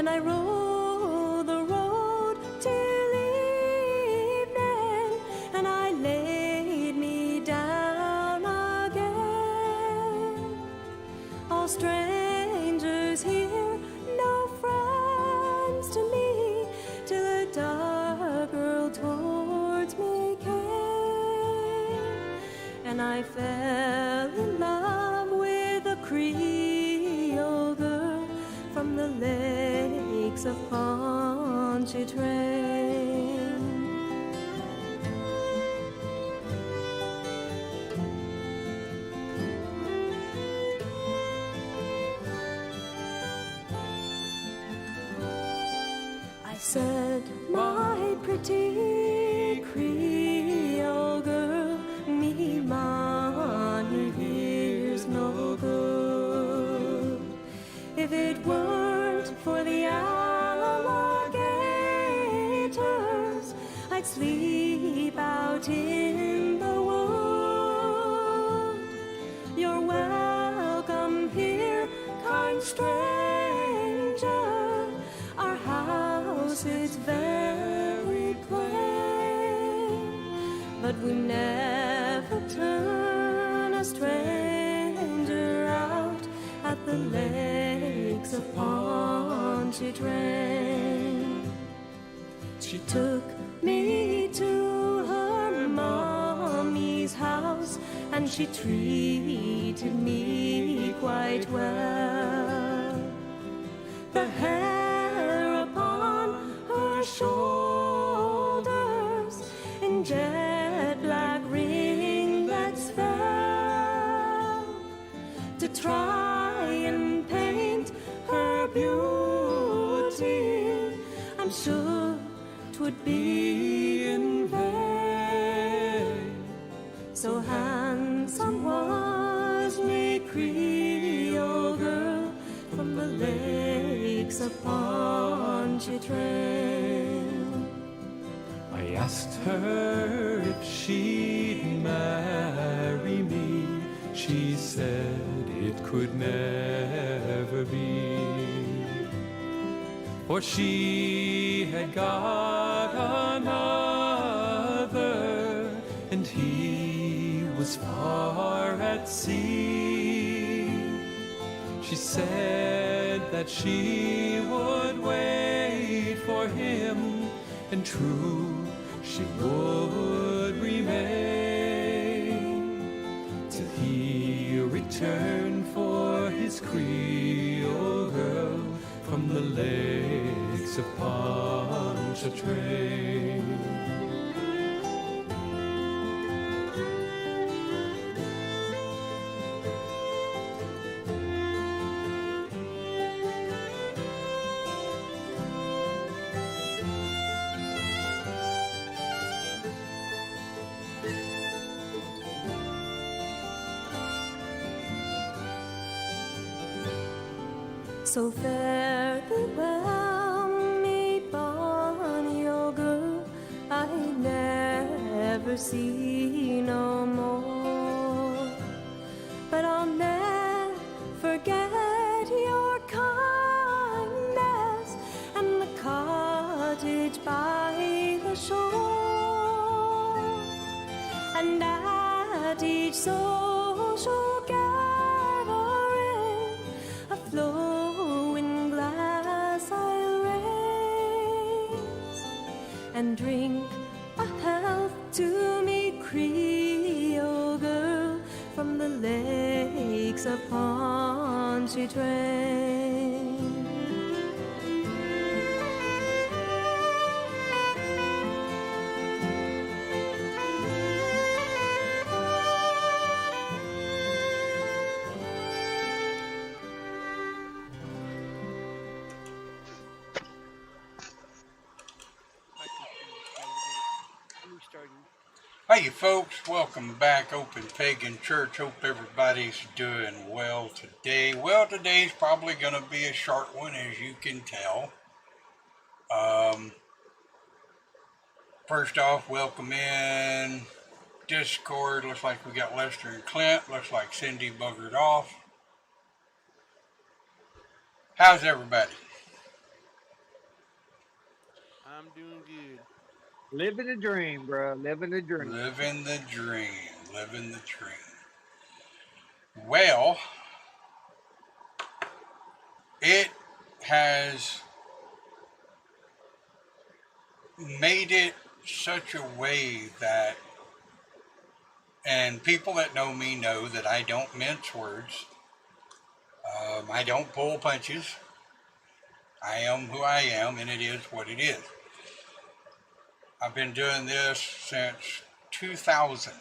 and I rode the road till evening, and I laid me down again. All strangers here, no friends to me, till a dark girl towards me came, and I fell in love with a Creole girl from the lakes of Pontchartrain. I said, my pretty Creole girl, me money here's no good. If it weren't for the alligators, I'd sleep out in the wood. You're welcome here, kind stranger. Our house is very plain, but we never turn a stranger out at the lakes of Pontchartrain. She took me to her mommy's house, and she treated me quite well. The hair upon her shoulders in jet black ringlets fell, to try and paint her beauty, I'm sure 'twould be in vain. So handsome was me Creole girl from the lakes of Pontchartrain. I asked her if she'd marry me. She said it could never be, for she had got another, and he was far at sea. She said that she would wait for him, and true she would remain, till he returned for his Creole girl from the lakes of Pontchartrain. So fare thee well, me bonny old girl, I never see no more. But I'll never forget your kindness and the cottage by the shore, and at each social gathering a flowing glass I'll raise, and drink a health to me Creole girl from the lakes of Pontchartrain. Hey folks, welcome back, Open Pagan Church. Hope everybody's doing well today. Well, today's probably going to be a short one, as you can tell. First off, welcome in Discord. Looks like we got Lester and Clint. Looks like Cindy buggered off. How's everybody? I'm doing good. Living the dream, bro. Living the dream. Living the dream. Living the dream. Well, it has made it such a way that, and people that know me know that I don't mince words. I don't pull punches. I am who I am, and it is what it is. I've been doing this since 2000.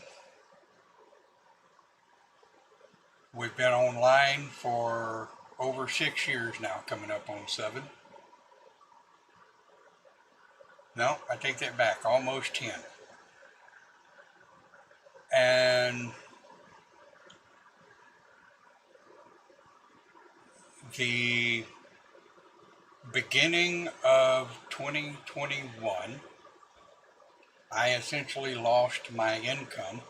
We've been online for over 6 years now, coming up on 7. No, I take that back, almost 10. And the beginning of 2021, I essentially lost my income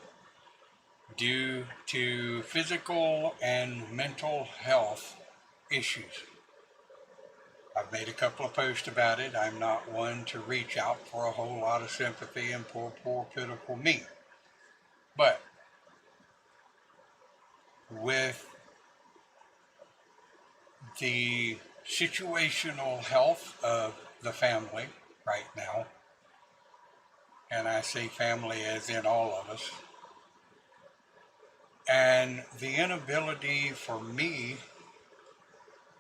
due to physical and mental health issues. I've made a couple of posts about it. I'm not one to reach out for a whole lot of sympathy and poor, pitiful me. But with the situational health of the family right now, and I say family as in all of us, and the inability for me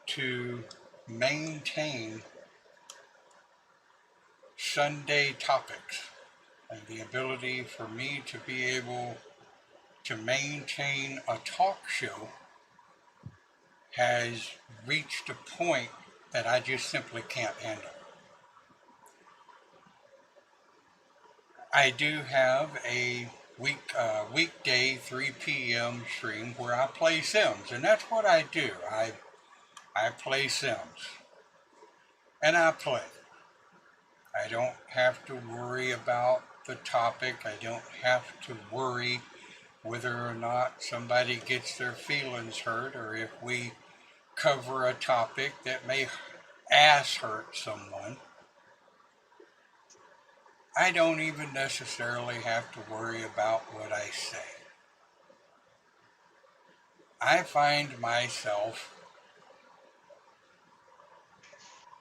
to maintain Sunday topics, and the ability for me to be able to maintain a talk show has reached a point that I just simply can't handle. I do have a weekday 3 p.m. stream where I play Sims, and that's what I do. I play Sims, and I play. I don't have to worry about the topic. I don't have to worry whether or not somebody gets their feelings hurt, or if we cover a topic that may ass hurt someone. I don't even necessarily have to worry about what I say. I find myself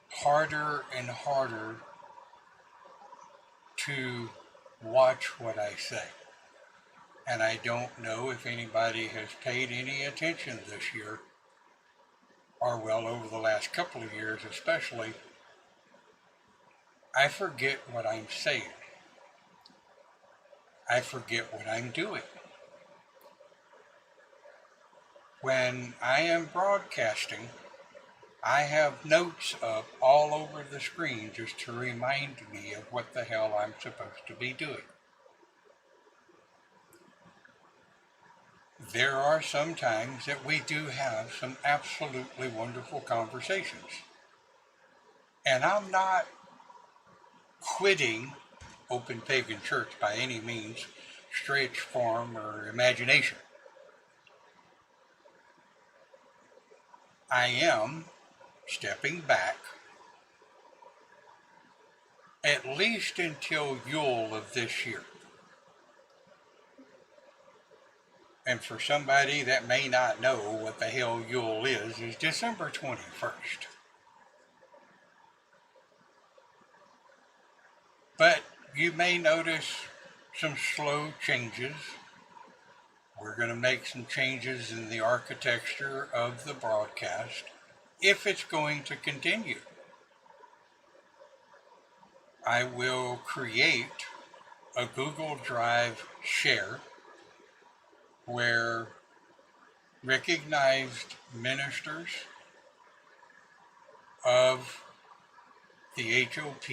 harder and harder to watch what I say. And I don't know if anybody has paid any attention this year, or well, over the last couple of years especially. I forget what I'm saying. I forget what I'm doing. When I am broadcasting, I have notes up all over the screen just to remind me of what the hell I'm supposed to be doing. There are some times that we do have some absolutely wonderful conversations. And I'm not quitting Open Pagan Church by any means, stretch, form, or imagination. I am stepping back at least until Yule of this year. And for somebody that may not know what the hell Yule is December 21st. But you may notice some slow changes. We're going to make some changes in the architecture of the broadcast if it's going to continue. I will create a Google Drive share where recognized ministers of the HOP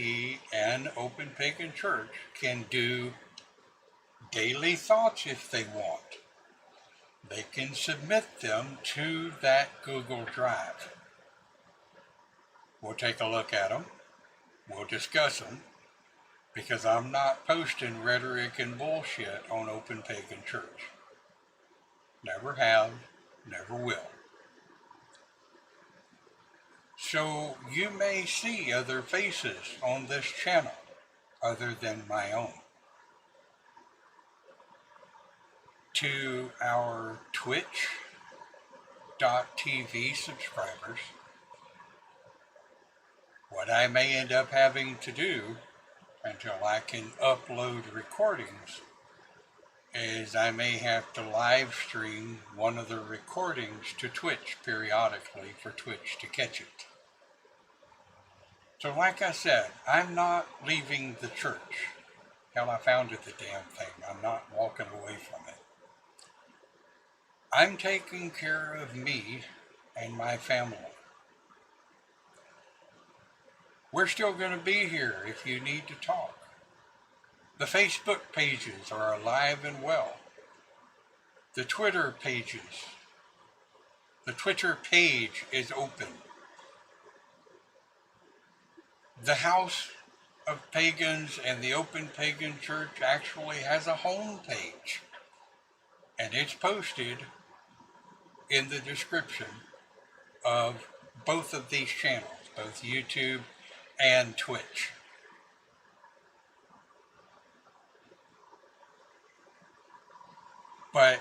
and Open Pagan Church can do daily thoughts if they want. They can submit them to that Google Drive. We'll take a look at them. We'll discuss them, because I'm not posting rhetoric and bullshit on Open Pagan Church. Never have, never will. So you may see other faces on this channel other than my own. To our Twitch.tv subscribers, what I may end up having to do until I can upload recordings is I may have to live stream one of the recordings to Twitch periodically for Twitch to catch it. So like I said, I'm not leaving the church. Hell, I founded the damn thing. I'm not walking away from it. I'm taking care of me and my family. We're still going to be here if you need to talk. The Facebook pages are alive and well. The Twitter pages, the Twitter page is open. The House of Pagans and the Open Pagan Church actually has a home page, and it's posted in the description of both of these channels, both YouTube and Twitch. But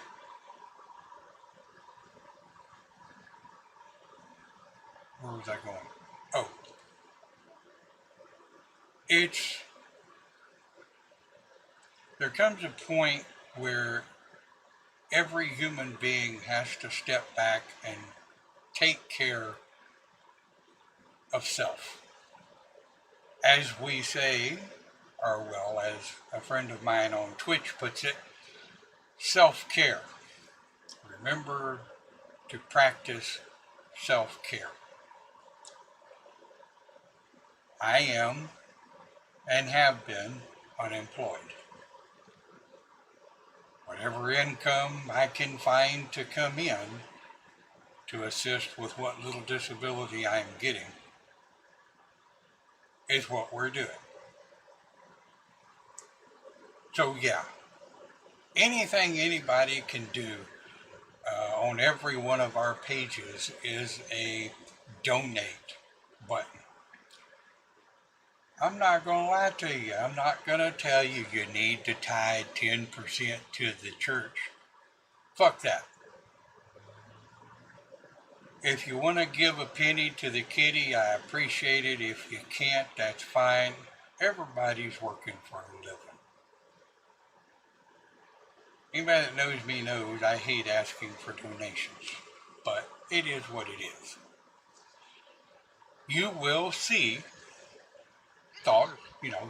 where was I going? Oh, it's there comes a point where every human being has to step back and take care of self. As we say, or well, as a friend of mine on Twitch puts it, self-care. Remember to practice self-care. I am and have been unemployed. Whatever income I can find to come in to assist with what little disability I am getting is what we're doing. So yeah, anything anybody can do on every one of our pages is a donate button. I'm not going to lie to you. I'm not going to tell you you need to tithe 10% to the church. Fuck that. If you want to give a penny to the kitty, I appreciate it. If you can't, that's fine. Everybody's working for a living. Anybody that knows me knows I hate asking for donations, but it is what it is. You will see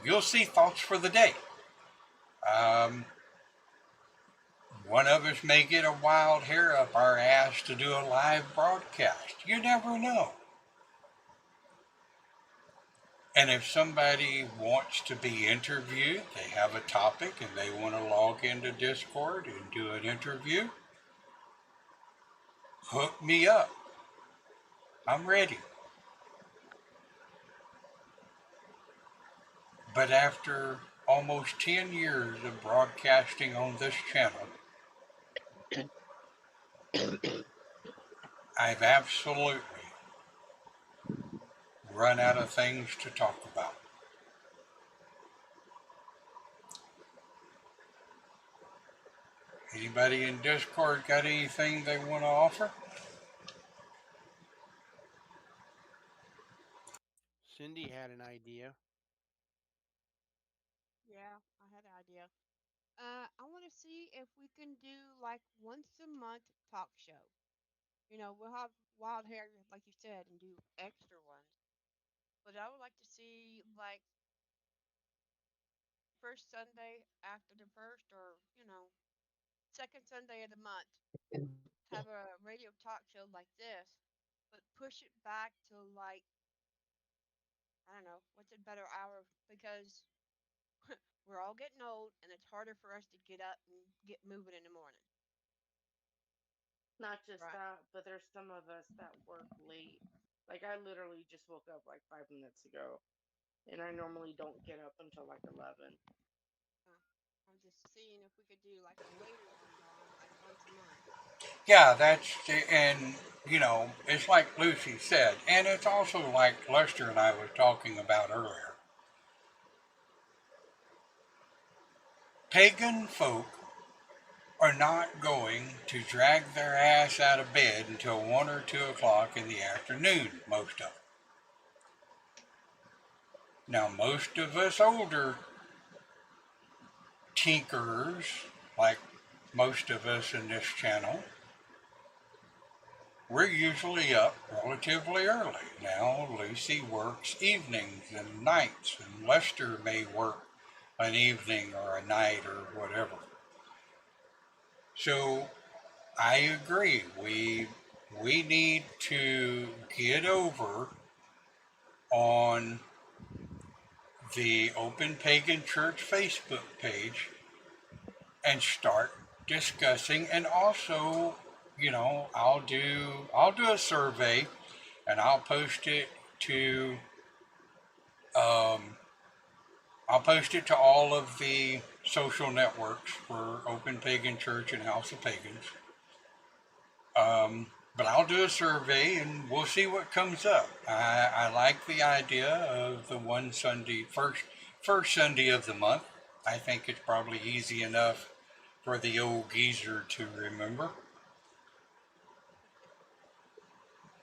you'll see thoughts for the day. One of us may get a wild hair up our ass to do a live broadcast. You never know. And if somebody wants to be interviewed, they have a topic and they want to log into Discord and do an interview, hook me up. I'm ready. But after almost 10 years of broadcasting on this channel, I've absolutely run out of things to talk about. Anybody in Discord got anything they want to offer? Cindy had an idea. Yeah, I had an idea. I want to see if we can do like once a month talk show. We'll have wild hair, like you said, and do extra ones. But I would like to see like first Sunday after the first, or second Sunday of the month, have a radio talk show like this, but push it back to like I don't know what's a better hour because we're all getting old and it's harder for us to get up and get moving in the morning. Not just Right. that, but there's some of us that work late. Like I literally just woke up like 5 minutes ago, and I normally don't get up until like 11. I'm just seeing if we could do like a later one, Don, like once a month. Yeah, and it's like Lucy said, and it's also like Lester and I was talking about earlier. Pagan folk are not going to drag their ass out of bed until 1 or 2 o'clock in the afternoon, most of them. Now, most of us older tinkerers, like most of us in this channel, we're usually up relatively early. Now, Lucy works evenings and nights, and Lester may work an evening or a night or whatever. So, I agree. We need to get over on the Open Pagan Church Facebook page and start discussing, and also, I'll do a survey and to um, I'll post it to all of the social networks for Open Pagan Church and House of Pagans. But I'll do a survey and we'll see what comes up. I like the idea of the one Sunday, first Sunday of the month. I think it's probably easy enough for the old geezer to remember.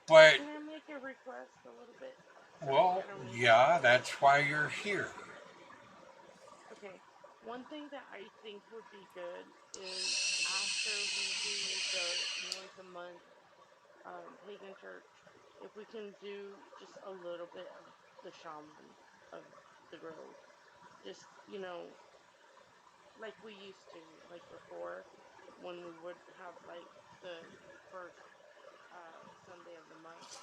But, Can I make a request a little bit? Sorry, well, I don't mean to yeah, interrupt. that's why you're here. Okay. One thing that I think would be good is after we do the once a month pagan church, if we can do just a little bit of the shaman of the grove, just like we used to, like before, when we would have like the first Sunday of the month,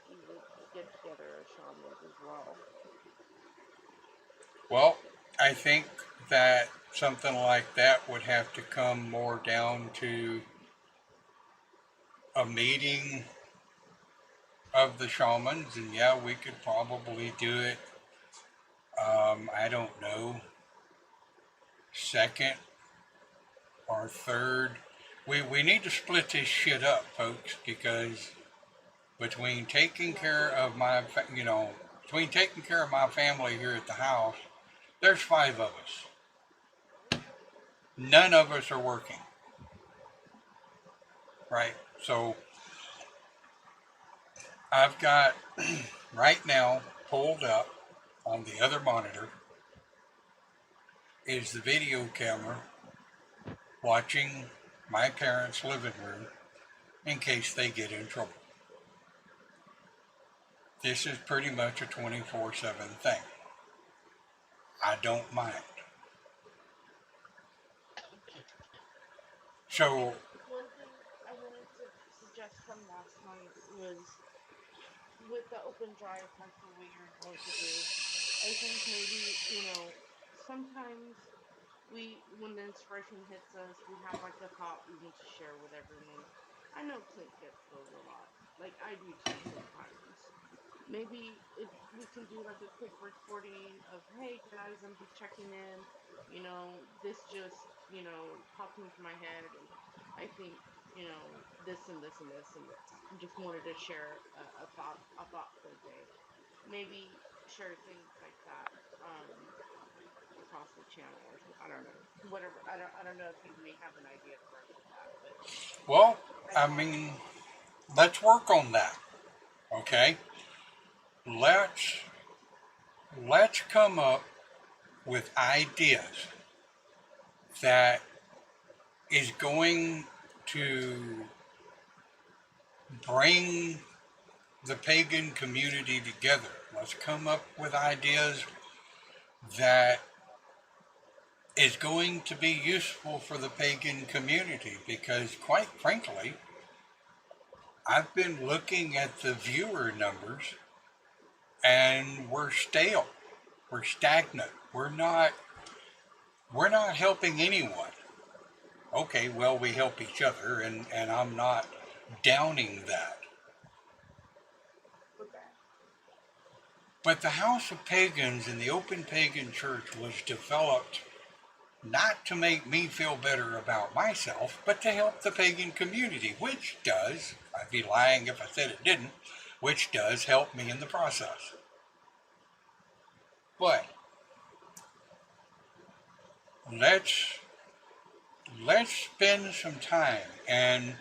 we would get together as shamans as well. Well, I think that something like that would have to come more down to a meeting of the shamans, and yeah, we could probably do it. I don't know, second or third. We need to split this shit up, folks, because between taking care of between taking care of my family here at the house, there's 5 of us. None of us are working, right? So I've got right now pulled up on the other monitor is the video camera watching my parents' living room in case they get in trouble. This is pretty much a 24/7 thing. I don't mind. So, One thing I wanted to suggest from last night was with the open drive, like the way you're going to do. I think maybe, sometimes when the inspiration hits us, we have like a thought we want to share with everyone. I know Clint gets those a lot. Like I do too sometimes. Maybe if we can do like a quick recording of, hey guys, I'm just checking in. This just, popped into my head, and I think, this and this and this and this. Just wanted to share a thought for the day. Maybe share things like that. Across the channel, or I don't know, whatever. I don't know if you may have an idea to run with that, but well, I I thought, mean, let's work on that. Okay? Let's let's come up with ideas that is going to bring the pagan community together. Let's come up with ideas that is going to be useful for the pagan community, because quite frankly, I've been looking at the viewer numbers and we're stale. We're stagnant. We're not helping anyone. Okay, well, we help each other, and I'm not downing that. okay, But the House of Pagans and the Open Pagan Church was developed not to make me feel better about myself, but to help the pagan community, which does, I'd be lying if I said it didn't, which does help me in the process. But let's spend some time. And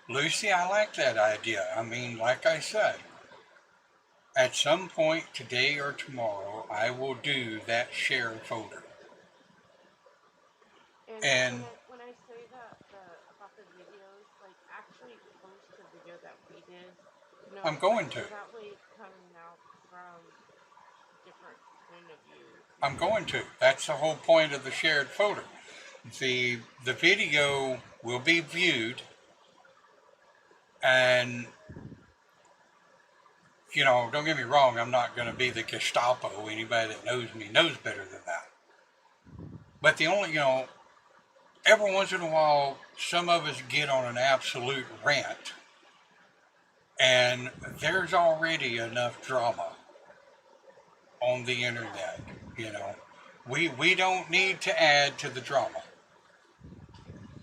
Lucy, I like that idea. I mean, like I said, at some point today or tomorrow, I will do that share folder. And And when I say that about the videos, like actually post the video that we did, I'm going so to. that way it's coming out from different point of view, I'm going to. That's the whole point of the shared folder. The video will be viewed, and don't get me wrong, I'm not going to be the Gestapo. Anybody that knows me knows better than that. But the only, every once in a while, some of us get on an absolute rant, and there's already enough drama on the internet. We don't need to add to the drama.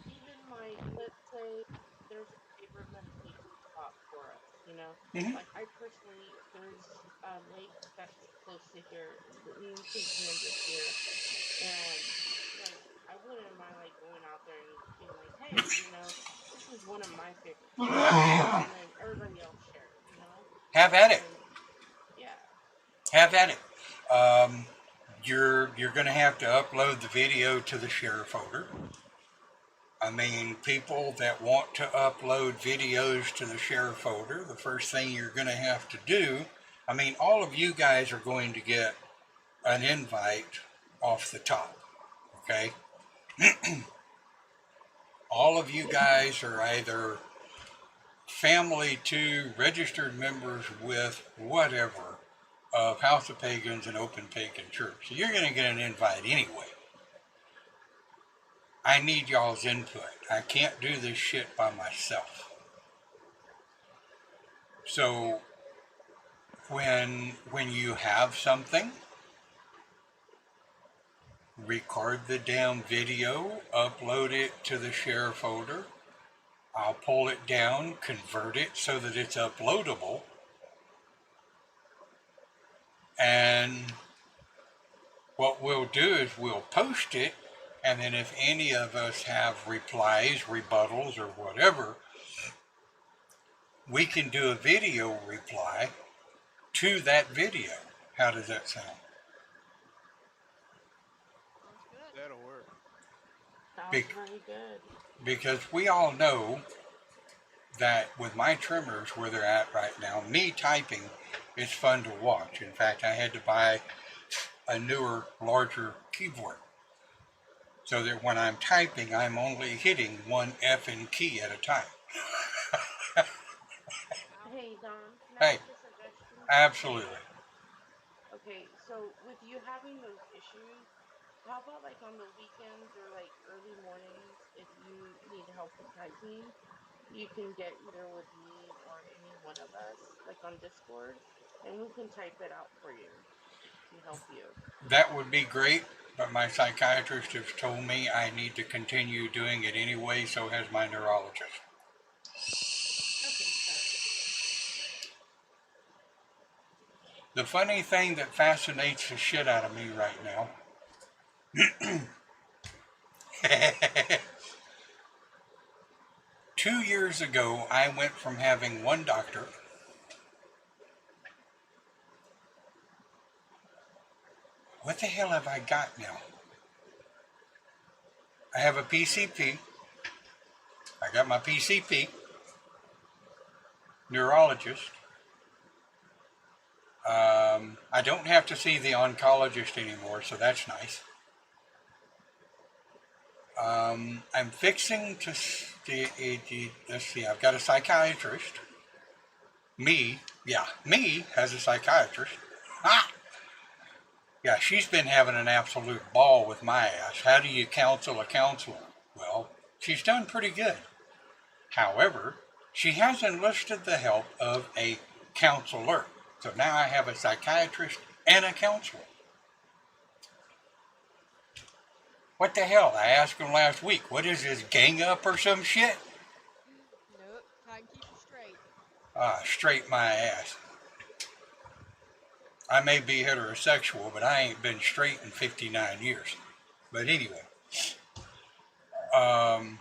even like let's say there's a favorite meditation spot for us, Hmm. like I personally there's a lake that's close to here, in St. Kansas here, and like I wouldn't mind like going out there and being like, hey, this is one of my favorite spots, and then everybody else share it, Have at it. and yeah. Have at it. Um, you're going to have to upload the video to the share folder. I mean, people that want to upload videos to the share folder, the first thing you're going to have to do, I mean, all of you guys are going to get an invite off the top, okay? All of you guys are either family to registered members with whatever of House of Pagans and Open Pagan Church. So you're going to get an invite anyway. I need y'all's input. I can't do this shit by myself. So when you have something, record the damn video, upload it to the share folder. I'll pull it down, convert it so that it's uploadable, and what we'll do is we'll post it, and then if any of us have replies, rebuttals, or whatever, we can do a video reply to that video. How does that sound? Sounds good. That'll work. Sounds very good. Because we all know that with my trimmers where they're at right now, me typing is fun to watch. In fact, I had to buy a newer, larger keyboard so that when I'm typing, I'm only hitting one effing key at a time. Hey Don, can I Hey, make a suggestion? absolutely. Okay, so with you having those issues, how about like on the weekends or like early mornings, if you need help with typing, you can get either with me or any one of us, like on Discord, and we can type it out for you to help you. That would be great, but my psychiatrist has told me I need to continue doing it anyway, so has my neurologist. Okay, gotcha. The funny thing that fascinates the shit out of me right now, 2 years ago, I went from having one doctor what the hell have I got now? I have a PCP. I got my PCP, neurologist. I don't have to see the oncologist anymore, so that's nice. I'm fixing to, let's see, I've got a psychiatrist. Me has a psychiatrist. Ah! Yeah, she's been having an absolute ball with my ass. How do you counsel a counselor? Well, she's done pretty good. However, she has enlisted the help of a counselor. So now I have a psychiatrist and a counselor. What the hell? I asked him last week. What is this, gang up or some shit? Nope. Try and keep you straight. Straight my ass. I may be heterosexual, but I ain't been straight in 59 years. But anyway, um,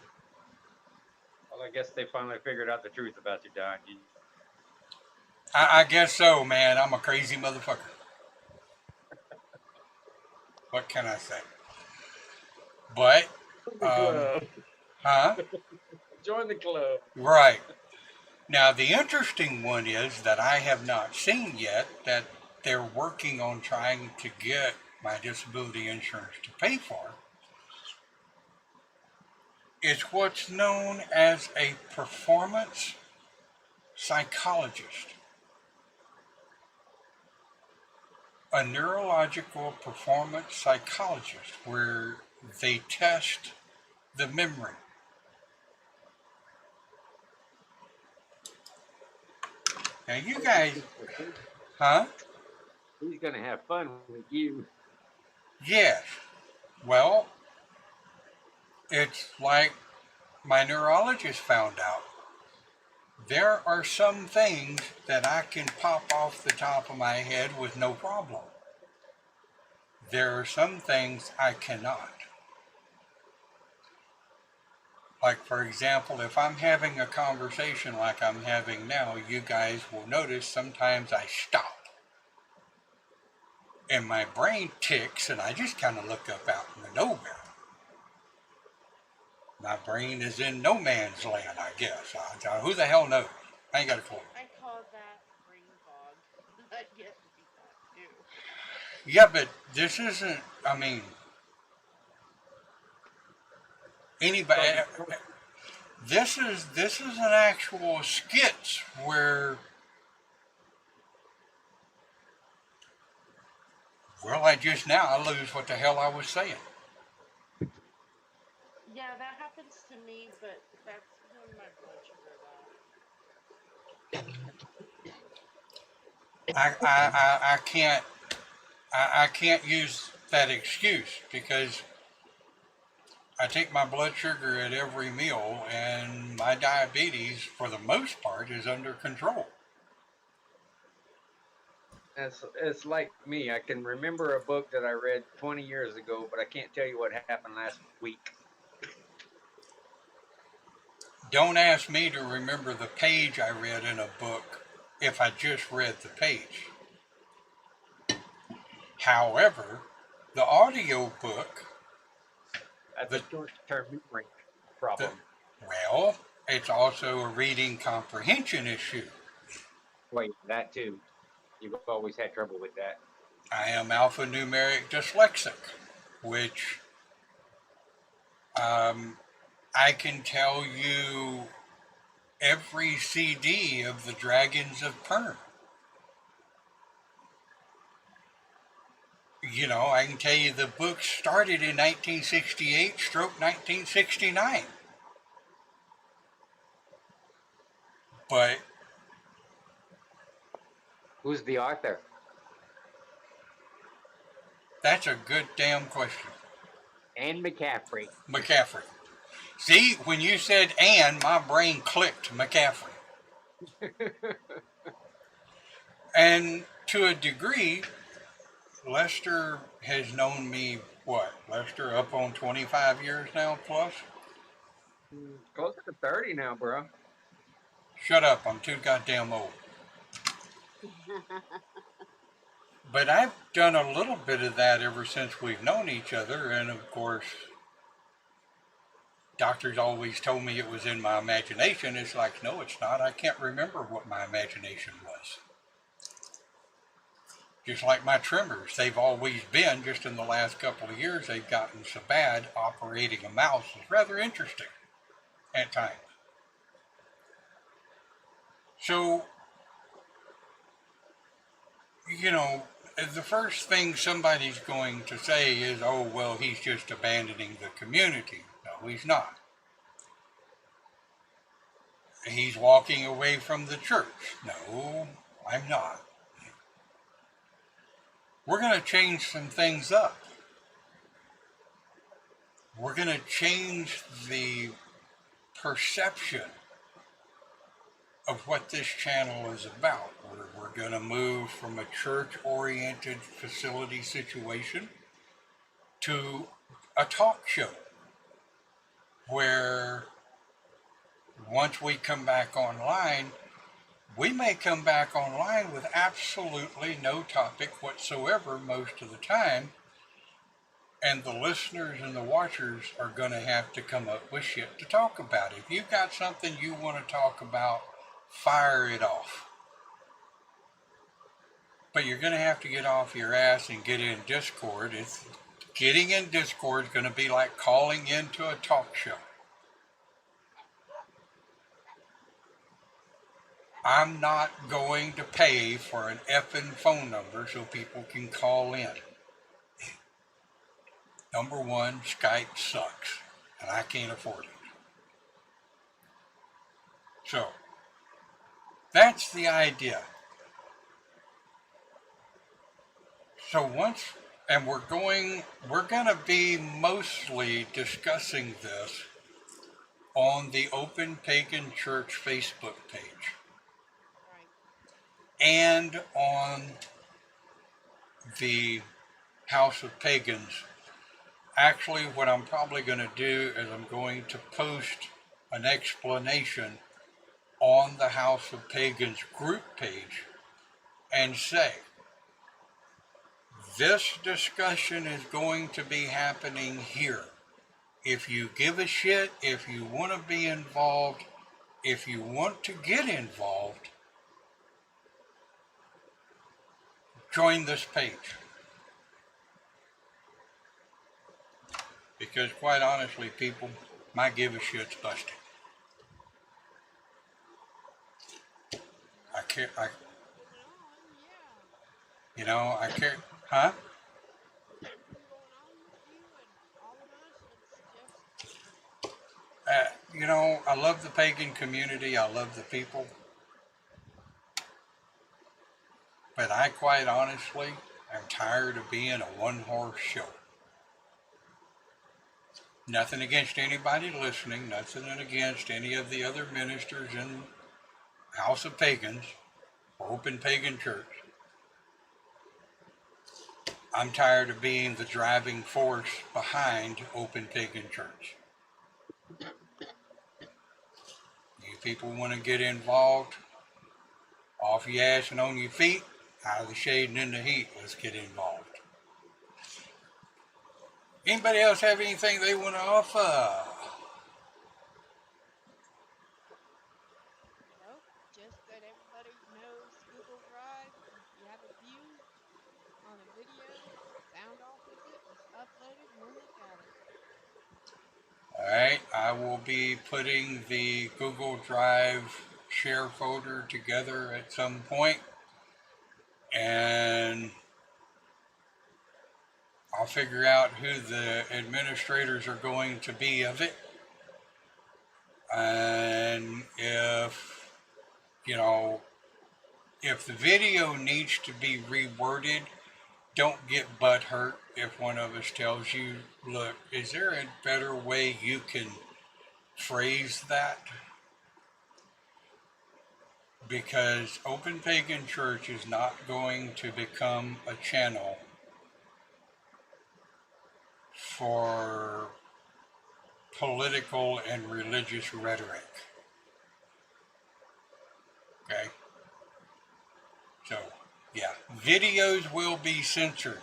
Well, I guess they finally figured out the truth about you, Don. I guess so, man. I'm a crazy motherfucker. What can I say? But, Join the club. huh? Join the club. Right. Now, the interesting one is that I have not seen yet that they're working on trying to get my disability insurance to pay for. It's what's known as a performance psychologist, a neurological performance psychologist, where they test the memory. Now, you guys, huh? He's gonna have fun with you. Yes. Well, it's like my neurologist found out. There are some things that I can pop off the top of my head with no problem. There are some things I cannot. Like, for example, if I'm having a conversation like I'm having now, you guys will notice sometimes I stop. And my brain ticks, and I just kind of look up out in the nowhere. My brain is in no man's land, I guess. Who the hell knows? I ain't got a clue. I call that brain fog. I get to do that too. Yeah, but this isn't, I mean, anybody, this is an actual skit where, well, I lose what the hell I was saying. Yeah, that happens to me, but that's when my blood sugar's off. I can't use that excuse because I take my blood sugar at every meal and my diabetes, for the most part, is under control. It's like me. I can remember a book that I read 20 years ago, but I can't tell you what happened last week. Don't ask me to remember the page I read in a book if I just read the page. However, the audio book, That's a short-term memory problem. well, it's also a reading comprehension issue. Wait, that too. You've always had trouble with that. I am alphanumeric dyslexic, which I can tell you every CD of the Dragons of Pern. You know, I can tell you the book started in 1968 stroke 1969. But Who's the author? that's a good damn question. Anne McCaffrey. McCaffrey. See, when you said Anne, my brain clicked McCaffrey. And to a degree, Lester has known me, what, Lester, up on 25 years now plus? Closer to 30 now, bro. Shut up, I'm too goddamn old. But I've done a little bit of that ever since we've known each other, and of course, doctors always told me it was in my imagination. It's like, no, it's not. I can't remember what my imagination was. Just like my tremors, they've always been, just in the last couple of years, they've gotten so bad, operating a mouse is rather interesting at times. So, you know, the first thing somebody's going to say is, oh, well, he's just abandoning the community. No, he's not. He's walking away from the church. No, I'm not. We're going to change some things up. we're going to change the perception of what this channel is about. We're going to move from a church-oriented facility situation to a talk show where once we come back online, we may come back online with absolutely no topic whatsoever most of the time, and the listeners and the watchers are going to have to come up with shit to talk about. If you've got something you want to talk about, fire it off. But you're going to have to get off your ass and get in Discord. Getting in Discord is going to be like calling into a talk show. I'm not going to pay for an effing phone number so people can call in. Number one, Skype sucks, and I can't afford it. So, that's the idea. So and we're going to be mostly discussing this on the Open Pagan Church Facebook page. Right. And on the House of Pagans. Actually, what I'm probably going to do is I'm going to post an explanation on the House of Pagans group page and say, this discussion is going to be happening here. If you give a shit, if you want to be involved, if you want to get involved, join this page. Because quite honestly, people, my give a shit's busted. I care, Going on, yeah. you know, I care, huh? There's something going on with you and all of us. It's just You know, I love the pagan community. I love the people. But I quite honestly am tired of being a one-horse show. Nothing against anybody listening. Nothing against any of the other ministers in House of Pagans or Open Pagan Church. I'm tired of being the driving force behind Open Pagan Church. You people want to get involved, off your ass and on your feet, out of the shade and in the heat, let's get involved. Anybody else have anything they want to offer? nope. Just that everybody knows Google Drive. If you have a view on a video, sound off with it. Just upload it and we'll look at it. Alright, I will be putting the Google Drive share folder together at some point, and I'll figure out who the administrators are going to be of it. And if the video needs to be reworded, don't get butthurt if one of us tells you, look, is there a better way you can phrase that? Because Open Pagan Church is not going to become a channel for political and religious rhetoric. Okay? So, yeah, videos will be censored.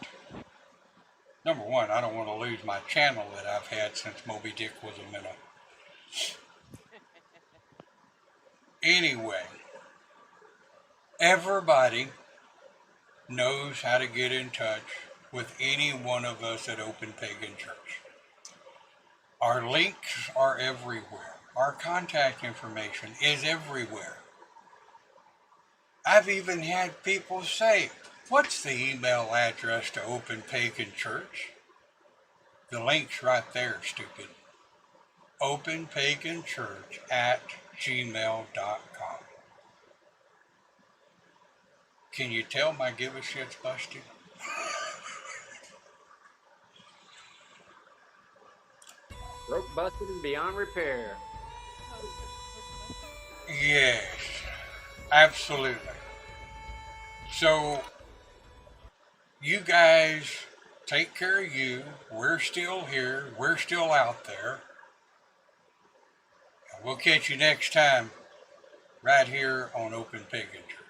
Number one, I don't want to lose my channel that I've had since Moby Dick was a minnow. Anyway, everybody knows how to get in touch with any one of us at Open Pagan Church. Our links are everywhere. Our contact information is everywhere. I've even had people say, what's the email address to Open Pagan Church? The link's right there, stupid. OpenPaganChurch@gmail.com. Can you tell my give a shit's busted? Broke, busted, and beyond repair. Yes, absolutely. So, you guys take care of you. We're still here. We're still out there. And we'll catch you next time right here on Open Pagan Church.